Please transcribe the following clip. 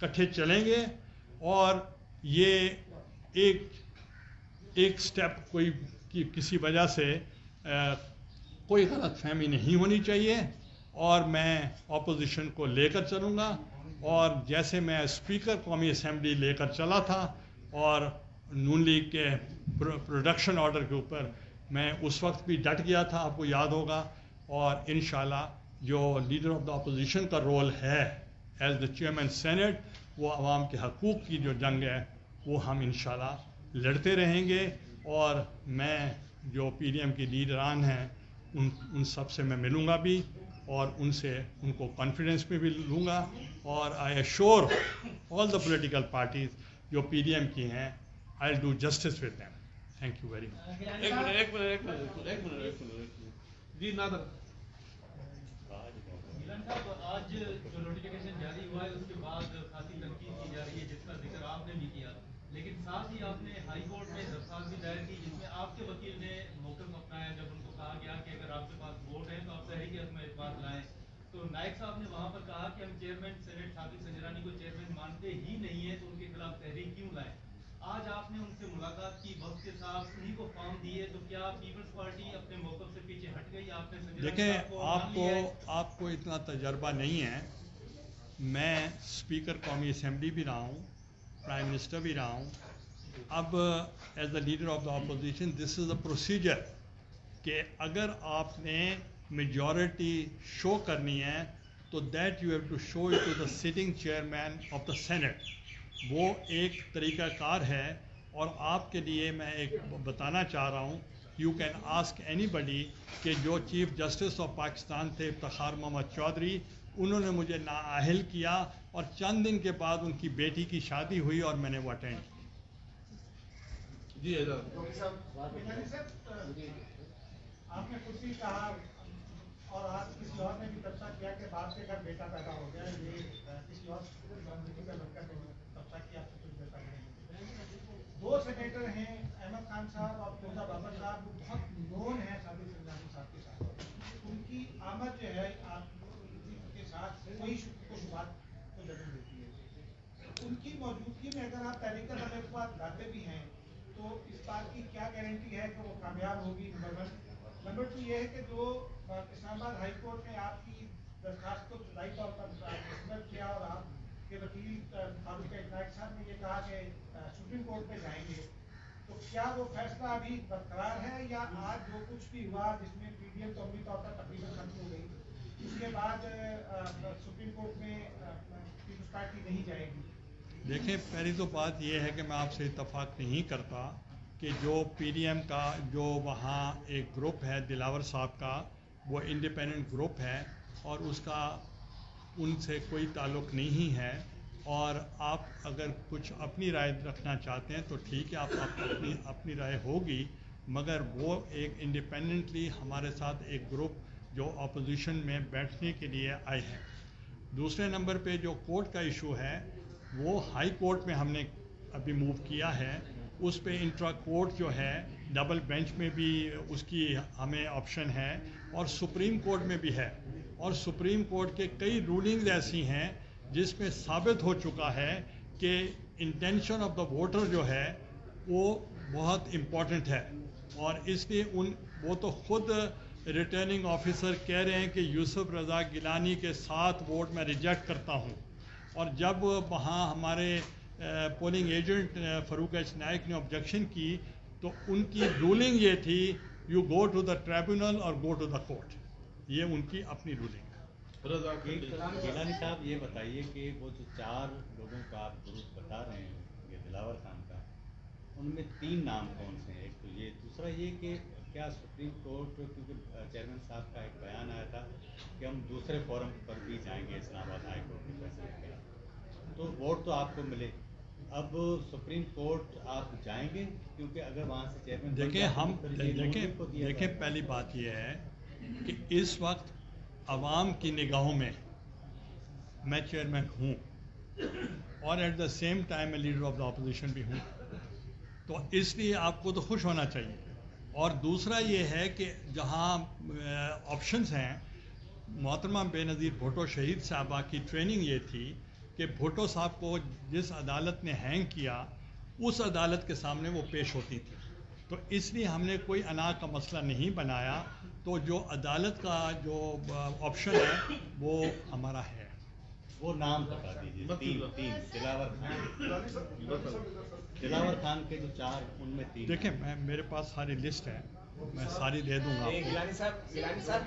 کٹھے چلیں گے اور یہ ایک سٹیپ کوئی کسی وجہ سے کوئی غلط فہمی نہیں ہونی چاہیے، اور میں اپوزیشن کو لے کر چلوں گا، اور جیسے میں اسپیکر قومی اسمبلی لے کر چلا تھا اور نون لیگ کے پروڈکشن آرڈر کے اوپر میں اس وقت بھی ڈٹ گیا تھا، آپ کو یاد ہوگا، اور انشاءاللہ جو لیڈر آف دا اپوزیشن کا رول ہے ایز دا چیئرمین سینٹ، وہ عوام کے حقوق کی جو جنگ ہے وہ ہم انشاءاللہ لڑتے رہیں گے، اور میں جو پی ڈی ایم کی لیڈران ہیں ان سب سے میں ملوں گا بھی، اور ان کو کانفیڈنس میں بھی لوں گا، اور I assure all the political parties جو پی ڈی ایم کی ہیں، I will do justice with them. Thank you very much. ایک منٹ جی نادر صاحب، آج جو نوٹیفکیشن جاری ہوا ہے اس کے بعد خاصی تنقید کی جا رہی ہے، جس کا ذکر آپ نے بھی کیا، لیکن ساتھ ہی آپ نے ہائی کورٹ میں درخواست بھی دائر کی جس میں آپ کے وکیل نے موقف اپنایا جب ان کو کہا گیا کہ اگر آپ کے پاس ووٹ ہیں تو آپ تحریک عدم اعتماد لائیں. تو نائب صاحب نے وہاں پر کہا کہ ہم چیئرمین سینٹ ثابت سنجرانی کو چیئرمین مانتے ہی نہیں ہیں، تو ان کے خلاف تحریک کیوں لائیں؟ آج آپ نے ان سے ملاقات کی، وقت کے ساتھ انہیں کو فارم دیے، تو کیا پیپلز پارٹی اپنے موقف سے پیچھے ہٹ گئی؟ آپ نے دیکھیں، آپ کو اتنا تجربہ نہیں ہے. میں اسپیکر قومی اسمبلی بھی رہا ہوں، پرائم منسٹر بھی رہا ہوں. اب as the leader of the opposition this is a procedure کہ اگر آپ نے میجورٹی شو کرنی ہے تو that you have to show it to the sitting chairman of the Senate. وہ ایک طریقہ کار ہے، اور آپ کے لیے میں ایک بتانا چاہ رہا ہوں، یو کین آسک اینی بڈی کہ جو چیف جسٹس آف پاکستان تھے افتخار محمد چودھری، انہوں نے مجھے نااہل کیا، اور چند دن کے بعد ان کی بیٹی کی شادی ہوئی اور میں نے وہ اٹینڈ کی. جی آپ نے خود بھی کہا اور آج کسی اور نے بھی تبصرہ کیا کہ باپ کے گھر بیٹا پیدا ہو گیا، یہ کسی اور کا لڑکا نے تبصرہ کیا آپ سے کچھ بیٹا نہیں. دو سینیٹر ہیں احمد خان صاحب اور مرزا بابر صاحب، وہ بہت نون ہیں ثابت سنجرانی صاحب کے ساتھ. ان کی آمد جو ہے آپ کے ساتھ کئی شبہات کو جنم دیتی ہے. ان کی موجودگی میں اگر آپ تحریک عدم اعتماد لاتے بھی ہیں تو اس بات کی کیا گارنٹی ہے کہ وہ کامیاب ہوگی؟ نمبر 1. نمبر 2 یہ ہے کہ جو اسلام آباد ہائی کورٹ نے آپ کی درخواست کو ابتدائی طور پر مسترد کیا، اور آپ کے وکیل فاروق عنایت صاحب نے یہ کہا کہ سپریم کورٹ میں جائیں گے، تو کیا وہ فیصلہ ابھی برقرار ہے، یا آج جو کچھ بھی ہوا جس میں پی ڈی ایم تو عملی طور پر تقریباً ختم ہو گئی، اس کے بعد سپریم کورٹ میں پیپلز پارٹی نہیں جائے گی؟ دیکھیں، پہلی تو بات یہ ہے کہ میں آپ سے اتفاق نہیں کرتا کہ جو پی ڈی ایم کا جو وہاں ایک گروپ ہے دلاور صاحب کا، وہ انڈیپینڈنٹ گروپ ہے اور اس کا ان سے کوئی تعلق نہیں ہے. اور آپ اگر کچھ اپنی رائے رکھنا چاہتے ہیں تو ٹھیک ہے، آپ اپنی رائے ہوگی، مگر وہ ایک انڈیپینڈنٹلی ہمارے ساتھ ایک گروپ جو اپوزیشن میں بیٹھنے کے لیے آئے ہیں. دوسرے نمبر پہ جو کورٹ کا ایشو ہے وہ ہائی کورٹ میں ہم نے ابھی موو کیا ہے. اس پہ انٹرا کورٹ جو ہے ڈبل بینچ میں بھی اس کی ہمیں آپشن ہے، اور سپریم کورٹ میں بھی ہے. اور سپریم کورٹ کے کئی رولنگز ایسی ہیں جس میں ثابت ہو چکا ہے کہ انٹینشن آف دا ووٹر جو ہے وہ بہت امپورٹنٹ ہے. اور اس لیے وہ تو خود ریٹرننگ آفیسر کہہ رہے ہیں کہ یوسف رضا گیلانی کے 7 ووٹ میں ریجیکٹ کرتا ہوں. اور جب وہاں ہمارے polling agent Farooq H Naek نے آبجیکشن کی تو ان کی رولنگ یہ تھی، you go to the tribunal اور گو ٹو دا کورٹ. یہ ان کی اپنی رولنگ ہے. گیلانی صاحب یہ بتائیے کہ وہ جو 4 لوگوں کا آپ گروپ بتا رہے ہیں یہ دلاور خان کا، ان میں 3 نام کون سے ہیں؟ ایک تو یہ، دوسرا یہ کہ کیا سپریم کورٹ، کیونکہ چیئرمین صاحب کا ایک بیان آیا تھا کہ ہم دوسرے فورم پر بھی جائیں گے اسلام آباد ہائی کورٹ کے فیصلے کے خلاف، تو ووٹ تو آپ کو ملے، اب سپریم کورٹ آپ جائیں گے؟ کیونکہ اگر وہاں سے چیئرمین دیکھیں پہلی بات یہ ہے کہ اس وقت عوام کی نگاہوں میں میں چیئرمین ہوں، اور ایٹ دا سیم ٹائم میں لیڈر آف دا اپوزیشن بھی ہوں، تو اس لیے آپ کو تو خوش ہونا چاہیے. اور دوسرا یہ ہے کہ جہاں آپشنز ہیں، محترمہ بے نظیر بھٹو شہید صاحبہ کی ٹریننگ یہ تھی کہ بھٹو صاحب کو جس عدالت نے ہینگ کیا اس عدالت کے سامنے وہ پیش ہوتی تھی، تو اس لیے ہم نے کوئی انا کا مسئلہ نہیں بنایا، تو جو عدالت کا جو آپشن ہے وہ ہمارا ہے۔ وہ نام بتا دیجیے، تین دلاور خان کے جو 4 ان میں 3 دیکھیں، میرے پاس ساری لسٹ ہے، میں ساری دے دوں گا آپ کو۔ گیلانی صاحب